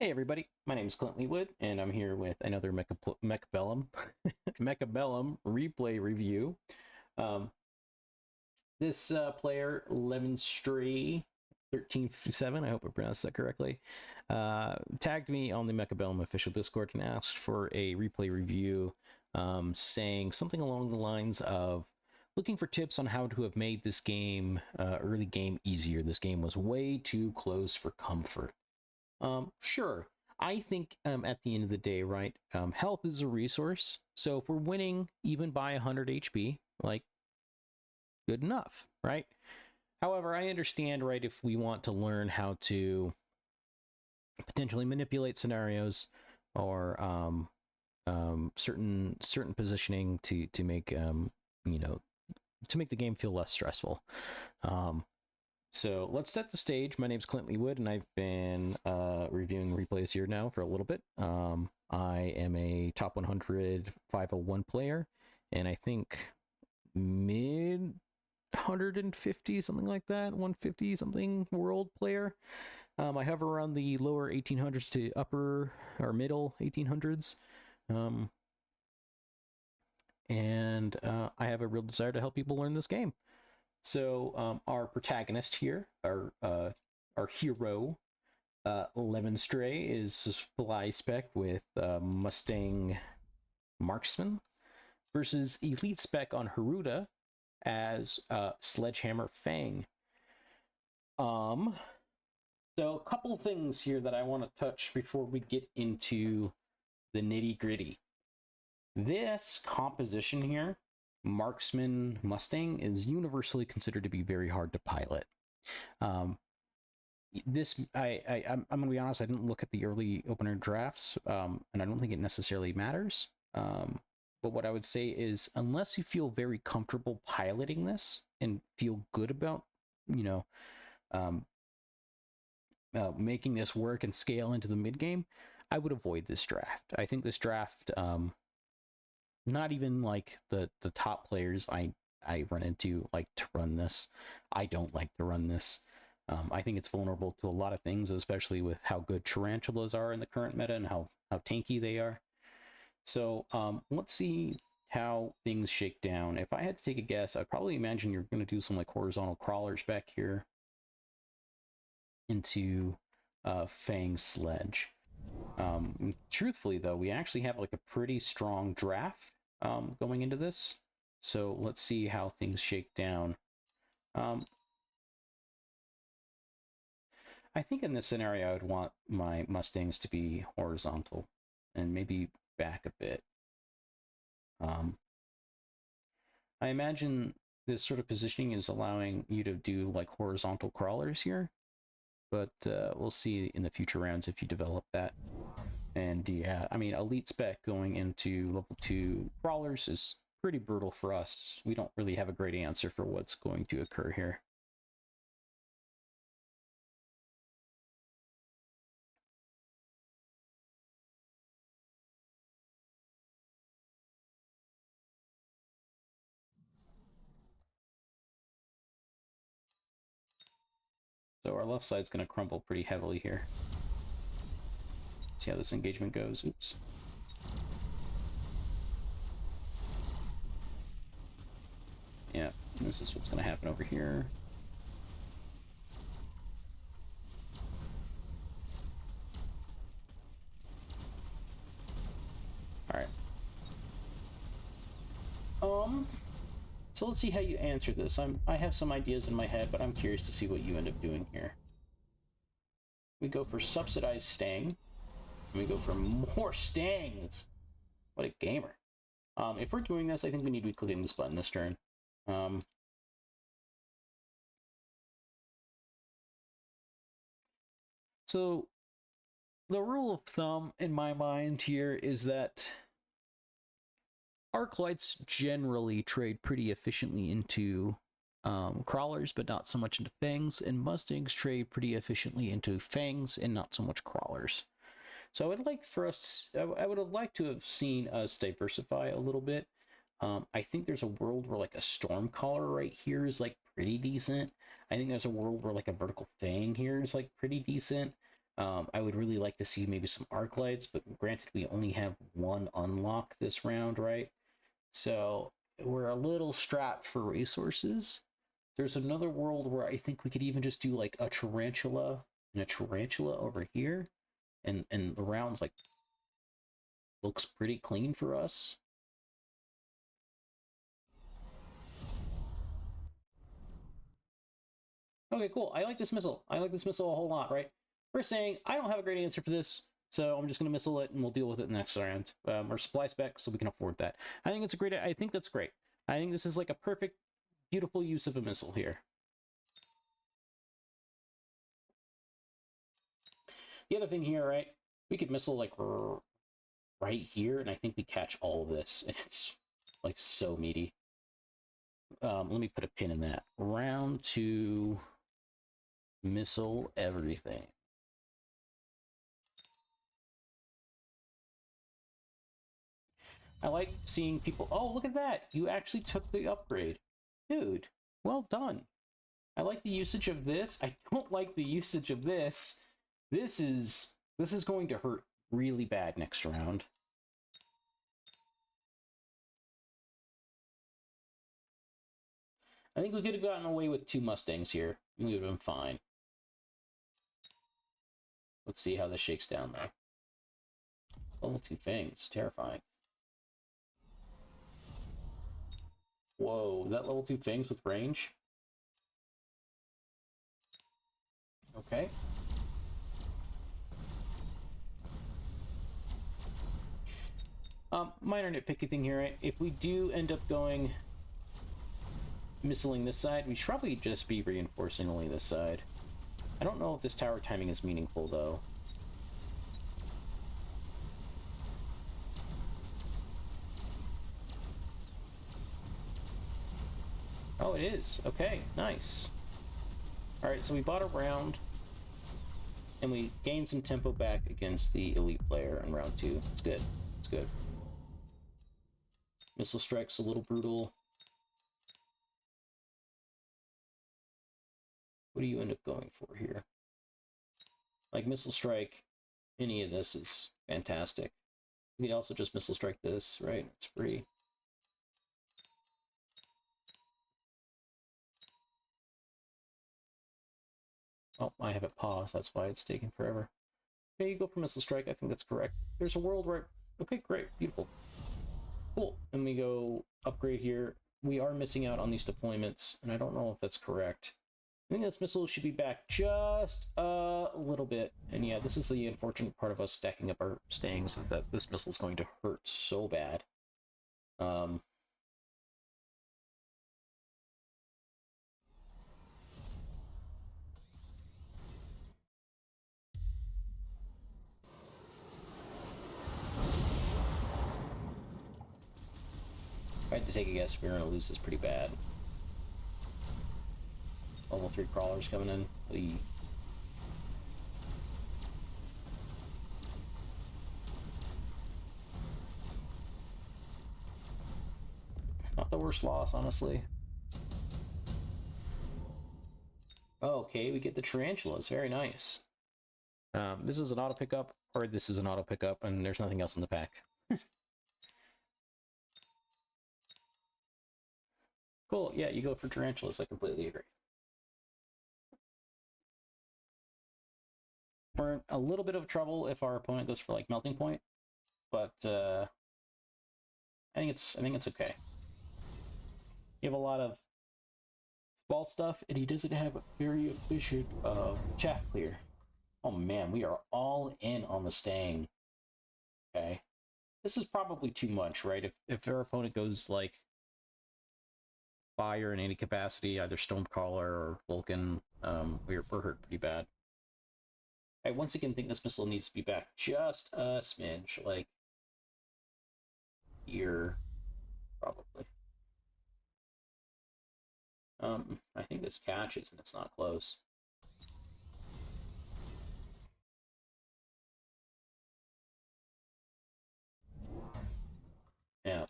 Hey everybody, my name is Clintleetwood, and I'm here with another Mechabellum Mechabellum replay review. This player, Lemonstre1357, I hope I pronounced that correctly, tagged me on the Mechabellum official Discord and asked for a replay review, saying something along the lines of looking for tips on how to have made this game, early game, easier. This game was way too close for comfort. Sure. I think at the end of the day, right, health is a resource. So if we're winning even by 100 HP, like, good enough, right? However, I understand, right, if we want to learn how to potentially manipulate scenarios or certain positioning to make to make the game feel less stressful. So let's set the stage. My name's Clintleetwood, and I've been reviewing replays here now for a little bit. I am a top 100 501 player, and I think mid 150, something like that, 150 something world player. I hover around the lower 1800s to upper or middle 1800s. And I have a real desire to help people learn this game. So our protagonist here, our hero, Lemonstre, is fly spec with Mustang Marksman versus elite spec on Heruda as Sledgehammer Fang. So a couple things here that I want to touch before we get into the nitty gritty. This composition here, Marksman Mustang, is universally considered to be very hard to pilot. I'm gonna be honest, I didn't look at the early opener drafts, and I don't think it necessarily matters. But what I would say is, unless you feel very comfortable piloting this and feel good about, making this work and scale into the mid game, I would avoid this draft. I think this draft, not even like the top players I run into like to run this. I don't like to run this. I think it's vulnerable to a lot of things, especially with how good tarantulas are in the current meta and how tanky they are. So let's see how things shake down. If I had to take a guess, I'd probably imagine you're going to do some like horizontal crawlers back here into Fang Sledge. Truthfully though, we actually have like a pretty strong draft going into this, so let's see how things shake down. I think in this scenario I would want my Mustangs to be horizontal and maybe back a bit. I imagine this sort of positioning is allowing you to do like horizontal crawlers here, but we'll see in the future rounds if you develop that. And yeah, I mean, elite spec going into level 2 crawlers is pretty brutal for us. We don't really have a great answer for what's going to occur here. So our left side's going to crumble pretty heavily here. See how this engagement goes. Oops. Yeah, and this is what's going to happen over here. Alright. So let's see how you answer this. I have some ideas in my head, but I'm curious to see what you end up doing here. We go for subsidized stang, and we go for more stangs. What a gamer. If we're doing this, I think we need to be clicking this button this turn. So the rule of thumb in my mind here is that Arclights generally trade pretty efficiently into crawlers, but not so much into fangs, and Mustangs trade pretty efficiently into fangs and not so much crawlers. So I would like for us, I would have liked to have seen us diversify a little bit. I think there's a world where like a Stormcaller right here is like pretty decent. I think there's a world where like a vertical fang here is like pretty decent. I would really like to see maybe some arc lights, but granted, we only have one unlock this round, right? So we're a little strapped for resources. There's another world where I think we could even just do like a tarantula and a tarantula over here, and the rounds like looks pretty clean for us. Okay, cool. I like this missile. I like this missile a whole lot, right? We're saying, I don't have a great answer for this, so I'm just going to missile it, and we'll deal with it next round. Or supply spec, so we can afford that. I think it's a great... I think that's great. I think this is like a perfect, beautiful use of a missile here. The other thing here, right? We could missile, like, right here, and I think we catch all of this, and it's, like, so meaty. Let me put a pin in that. Round 2... missile everything. I like seeing people... Oh, look at that! You actually took the upgrade. Dude, well done. I like the usage of this. I don't like the usage of this. This is going to hurt really bad next round. I think we could have gotten away with 2 Mustangs here. We would have been fine. Let's see how this shakes down, though. Level 2 things. Terrifying. Whoa, is that level 2 things with range? Okay. Minor nitpicky thing here, right? If we do end up going missiling this side, we should probably just be reinforcing only this side. I don't know if this tower timing is meaningful, though. Oh, it is. Okay, nice. Alright, so we bought a round, and we gained some tempo back against the elite player in round 2. It's good. It's good. Missile strike's a little brutal. What do you end up going for here? Like, missile strike, any of this is fantastic. We can also just missile strike this, right? It's free. Oh, I have it paused. That's why it's taking forever. Okay, you go for missile strike. I think that's correct. There's a world where... Okay, great. Beautiful. Cool. And we go upgrade here. We are missing out on these deployments, and I don't know if that's correct. I think this missile should be back just a little bit. And yeah, this is the unfortunate part of us stacking up our stings, is that this missile is going to hurt so bad. If I had to take a guess, we're going to lose this pretty bad. Level 3 crawlers coming in. Not the worst loss, honestly. Okay, we get the tarantulas. Very nice. This is an auto pickup, or this is an auto pickup, and there's nothing else in the pack. Cool, yeah, you go for tarantulas. I completely agree. We're in a little bit of trouble if our opponent goes for like melting point, but I think it's okay. You have a lot of ball stuff, and he doesn't have a very efficient chaff clear. Oh man, we are all in on the stang. Okay, this is probably too much, right? If our opponent goes like fire in any capacity, either Stormcaller or Vulcan, we're hurt pretty bad. I once again think this missile needs to be back just a smidge, like here, probably. I think this catches and it's not close. Yeah.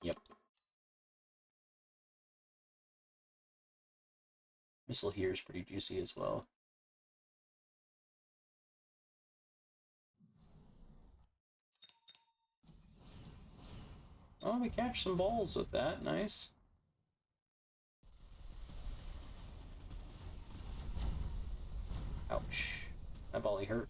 Yep. Missile here is pretty juicy as well. Oh, we catch some balls with that. Nice. Ouch. That volley hurt.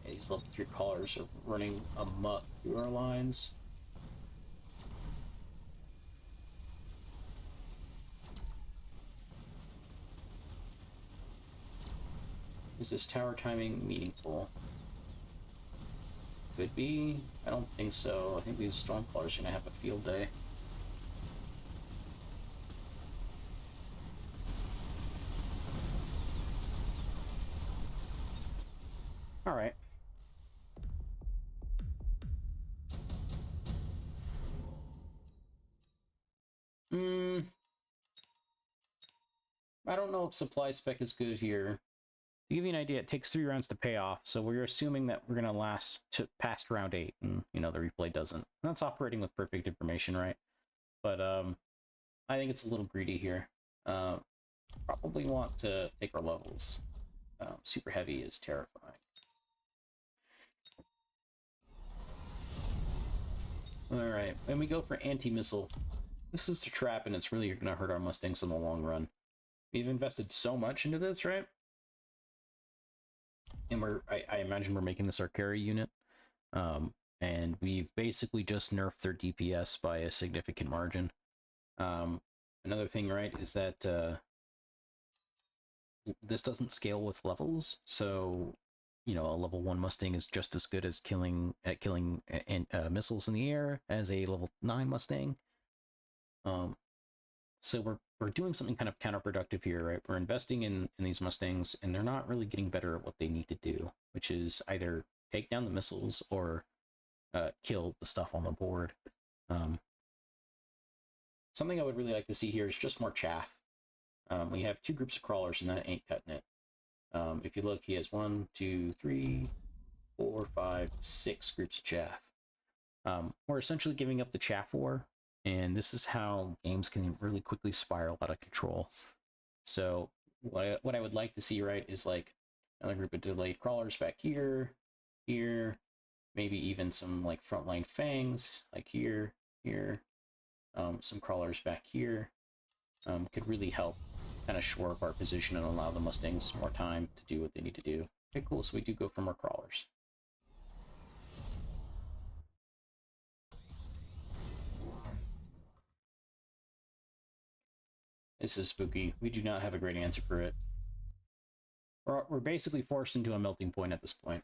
Yeah, these level 3 callers are running amok through our lines. Is this tower timing meaningful? Could be. I don't think so. I think these Stormclawers are going to have a field day. Alright. I don't know if supply spec is good here. To give you an idea, it takes 3 rounds to pay off, so we're assuming that we're going to last to past round 8, and, you know, the replay doesn't. That's operating with perfect information, right? But, I think it's a little greedy here. Probably want to take our levels. Super heavy is terrifying. Alright, and we go for anti-missile. This is the trap, and it's really going to hurt our Mustangs in the long run. We've invested so much into this, right? And I imagine we're making this our carry unit. And we've basically just nerfed their DPS by a significant margin. Another thing, right, is that this doesn't scale with levels, so, you know, a level 1 Mustang is just as good as killing missiles in the air as a level 9 Mustang. So we're doing something kind of counterproductive here, right? We're investing in these Mustangs, and they're not really getting better at what they need to do, which is either take down the missiles or kill the stuff on the board. Something I would really like to see here is just more chaff. We have 2 groups of crawlers, and that ain't cutting it. If you look, he has 1, 2, 3, 4, 5, 6 groups of chaff. We're essentially giving up the chaff war, and this is how games can really quickly spiral out of control. So what I would like to see, right, is like another group of delayed crawlers back here, here, maybe even some like frontline fangs, like here, here, some crawlers back here, could really help kind of shore up our position and allow the Mustangs more time to do what they need to do. Okay, cool, so we do go for more crawlers. This is spooky. We do not have a great answer for it. We're basically forced into a melting point at this point.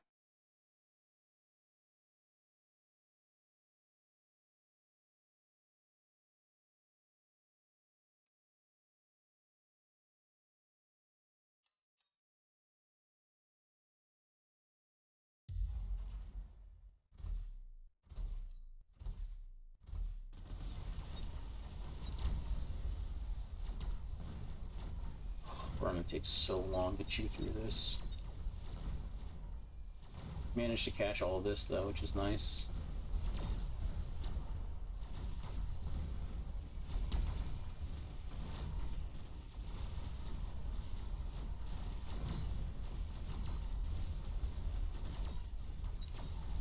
It takes so long to chew through this. Managed to catch all of this though, which is nice.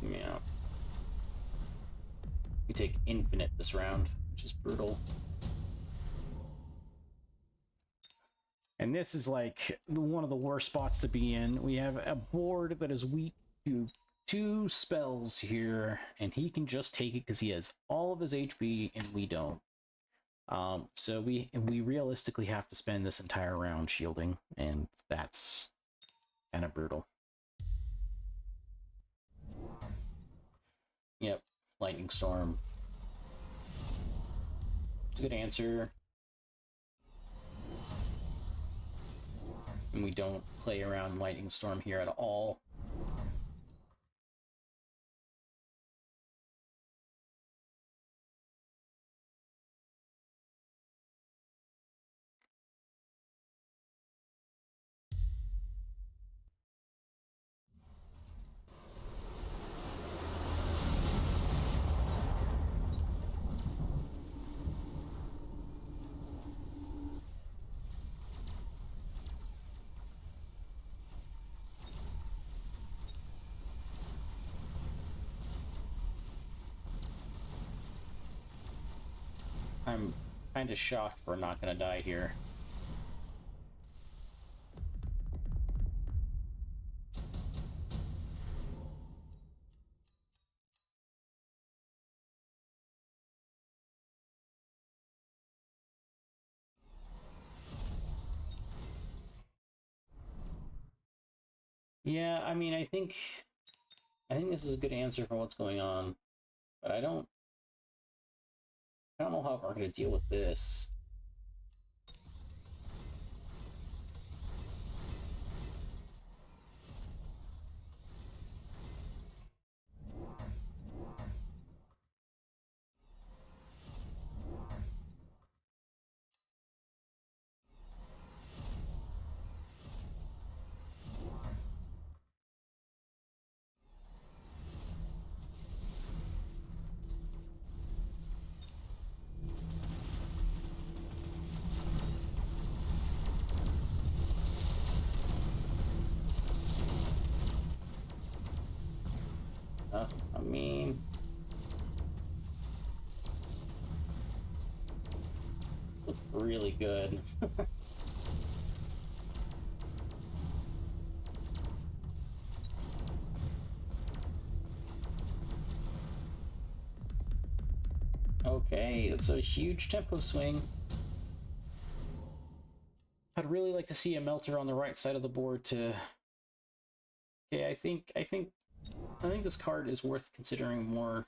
Yeah. We take infinite this round, which is brutal. And this is like one of the worst spots to be in. We have a board that is weak to 2 spells here, and he can just take it because he has all of his HP and we don't. So we realistically have to spend this entire round shielding, and that's kind of brutal. Yep, Lightning Storm. It's a good answer. And we don't play around Lightning Storm here at all. I'm kind of shocked we're not going to die here. Yeah, I mean, I think this is a good answer for what's going on, but I don't know how we're going to deal with this. I mean, this looks really good. Okay, it's a huge tempo swing. I'd really like to see a melter on the right side of the board to... Okay, I think this card is worth considering more,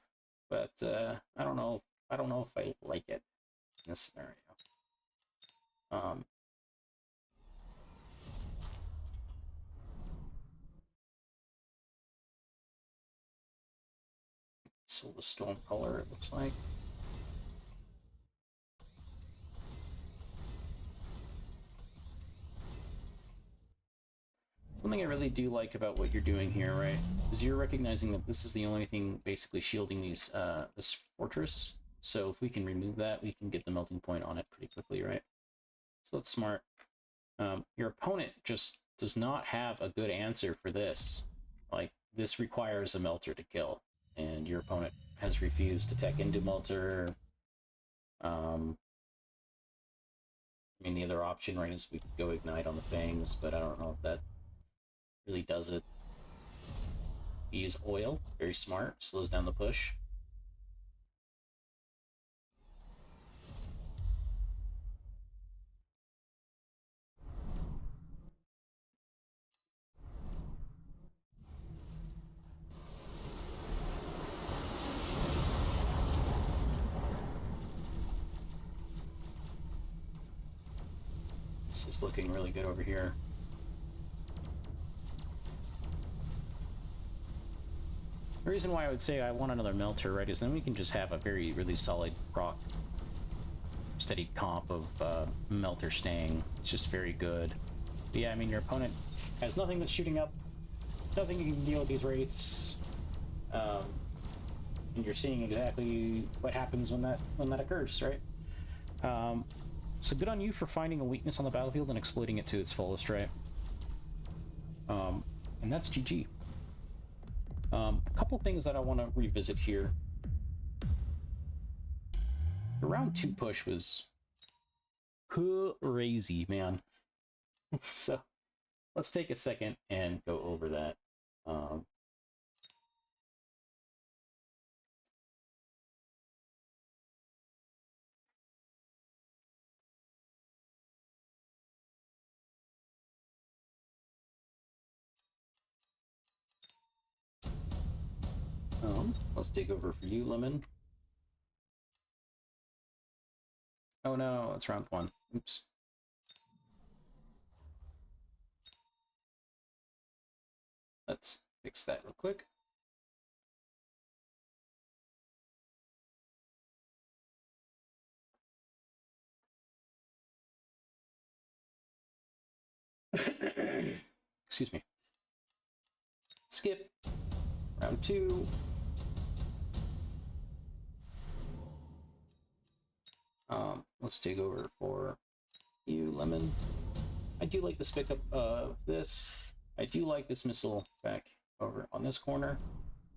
but I don't know if I like it in this scenario. So the storm color, it looks like. Something I really do like about what you're doing here, right, is you're recognizing that this is the only thing basically shielding these this fortress. So if we can remove that, we can get the melting point on it pretty quickly, right? So that's smart. Your opponent just does not have a good answer for this. Like, this requires a melter to kill, and your opponent has refused to tech into melter. I mean, the other option, right, is we could go ignite on the fangs, but I don't know if that really does it. We use oil, very smart, slows down the push. This is looking really good over here. The reason why I would say I want another melter, right, is then we can just have a really solid proc steady comp of melter staying. It's just very good. But yeah, I mean, your opponent has nothing that's shooting up, nothing you can deal with these rates, and you're seeing exactly what happens when that occurs, right? So good on you for finding a weakness on the battlefield and exploiting it to its fullest, right? And that's GG. A couple things that I want to revisit here. The round 2 push was crazy, man. So let's take a second and go over that. Let's take over for you, Lemon. Oh no, it's round 1. Oops. Let's fix that real quick. Excuse me. Skip. Round 2. Let's take over for you, Lemon. I do like this pickup of this. I do like this missile back over on this corner.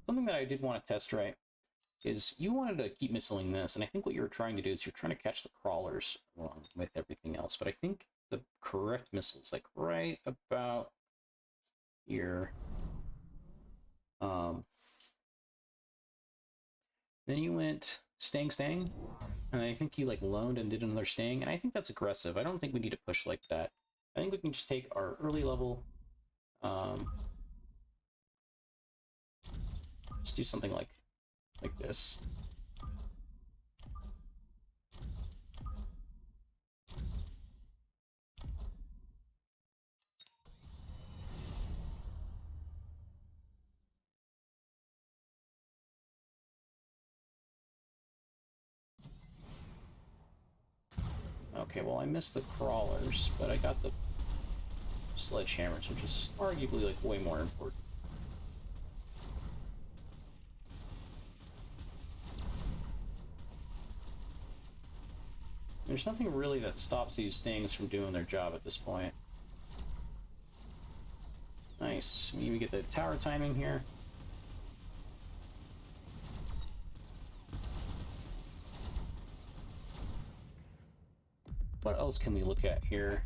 Something that I did want to test, right, is you wanted to keep missiling this, and I think what you were trying to do is you're trying to catch the crawlers along with everything else, but I think the correct missile is like right about here. Then you went stang, and I think you like loaned and did another stang, and I think that's aggressive. I don't think we need to push like that. I think we can just take our early level, just do something like this. Okay, well I missed the crawlers, but I got the sledgehammers, which is arguably like way more important. There's nothing really that stops these things from doing their job at this point. Nice. We even get the tower timing here. What else can we look at here?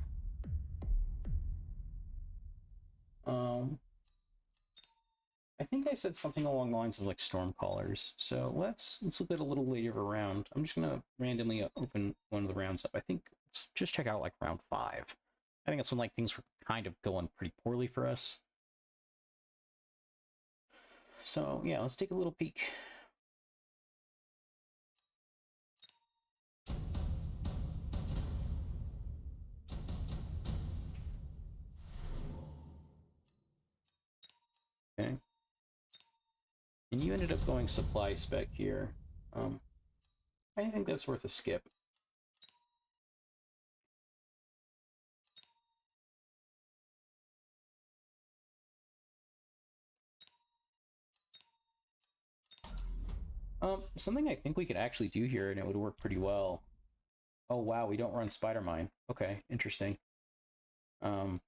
I think I said something along the lines of like Stormcallers. So let's look at a little later of a round. I'm just gonna randomly open one of the rounds up. I think let's just check out like round 5. I think that's when like things were kind of going pretty poorly for us. So yeah, let's take a little peek. Okay. And you ended up going supply spec here. I think that's worth a skip. Something I think we could actually do here, and it would work pretty well. Oh wow, we don't run Spider Mine. Okay, interesting. I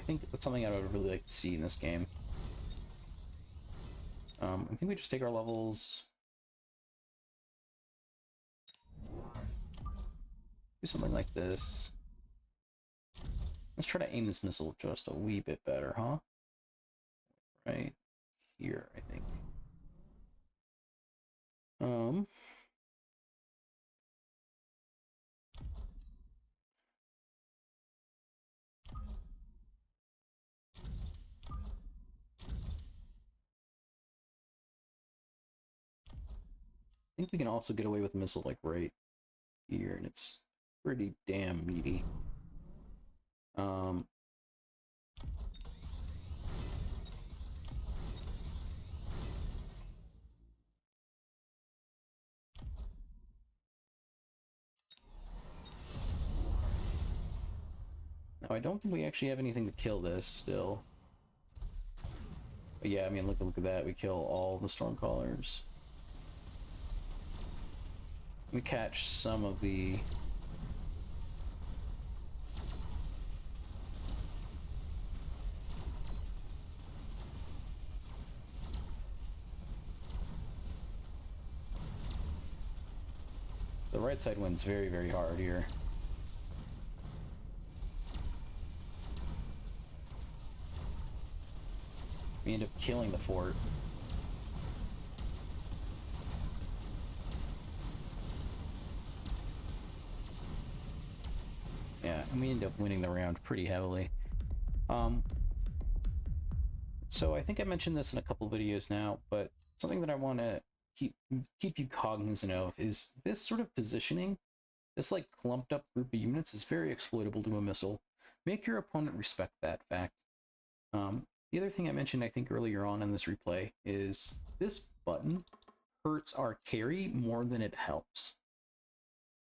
think that's something I would really like to see in this game. I think we just take our levels. Do something like this. Let's try to aim this missile just a wee bit better, huh? Right here, I think. I think we can also get away with a missile like right here, and it's pretty damn meaty. Now I don't think we actually have anything to kill this still. But yeah, I mean, look at that. We kill all the Stormcallers. We catch some of the... The right side wins very, very hard here. We end up killing the fort. Yeah, and we end up winning the round pretty heavily. So I think I mentioned this in a couple videos now, but something that I want to keep you cognizant of is this sort of positioning. This like clumped up group of units is very exploitable to a missile. Make your opponent respect that fact. The other thing I mentioned, I think, earlier on in this replay is this button hurts our carry more than it helps.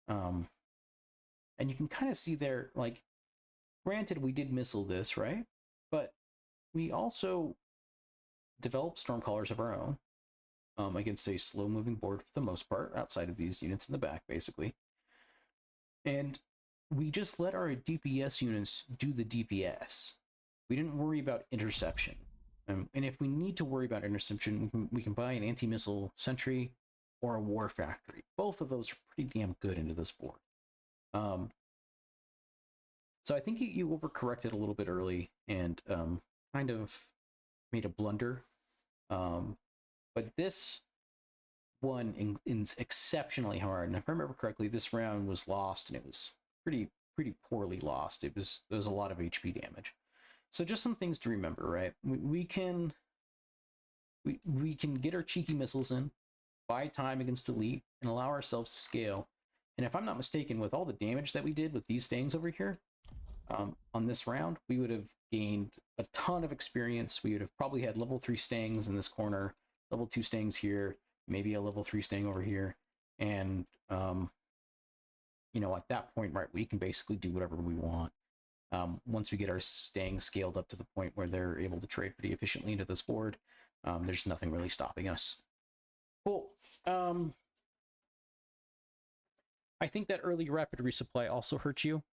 And you can kind of see there, like, granted, we did missile this, right? But we also developed Stormcallers of our own against a slow-moving board for the most part, outside of these units in the back, basically. And we just let our DPS units do the DPS. We didn't worry about interception. And if we need to worry about interception, we can buy an anti-missile sentry or a war factory. Both of those are pretty damn good into this board. So I think you overcorrected a little bit early and kind of made a blunder. But this one is exceptionally hard. And if I remember correctly, this round was lost, and it was pretty poorly lost. There was a lot of HP damage. So just some things to remember, right? We can get our cheeky missiles in, buy time against elite, and allow ourselves to scale. And if I'm not mistaken, with all the damage that we did with these stings over here, on this round, we would have gained a ton of experience. We would have probably had level 3 stings in this corner, level 2 stings here, maybe a level 3 sting over here. And, you know, at that point, right, we can basically do whatever we want. Once we get our stings scaled up to the point where they're able to trade pretty efficiently into this board, there's nothing really stopping us. Cool. I think that early rapid resupply also hurts you.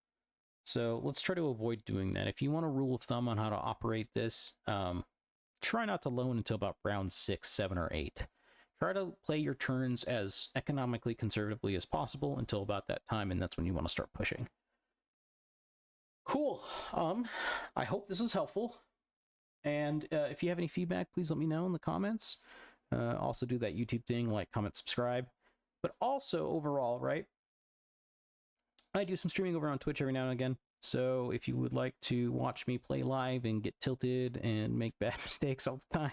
So let's try to avoid doing that. If you want a rule of thumb on how to operate this, try not to loan until about round 6, 7, or 8. Try to play your turns as economically conservatively as possible until about that time, and that's when you want to start pushing. Cool. I hope this was helpful. And if you have any feedback, please let me know in the comments. Also do that YouTube thing, like, comment, subscribe. But also overall, right? I do some streaming over on Twitch every now and again. So if you would like to watch me play live and get tilted and make bad mistakes all the time,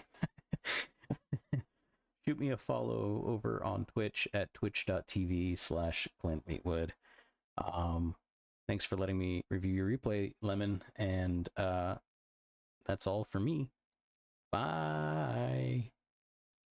shoot me a follow over on Twitch at twitch.tv/Clintleetwood. Thanks for letting me review your replay, Lemon. And that's all for me. Bye.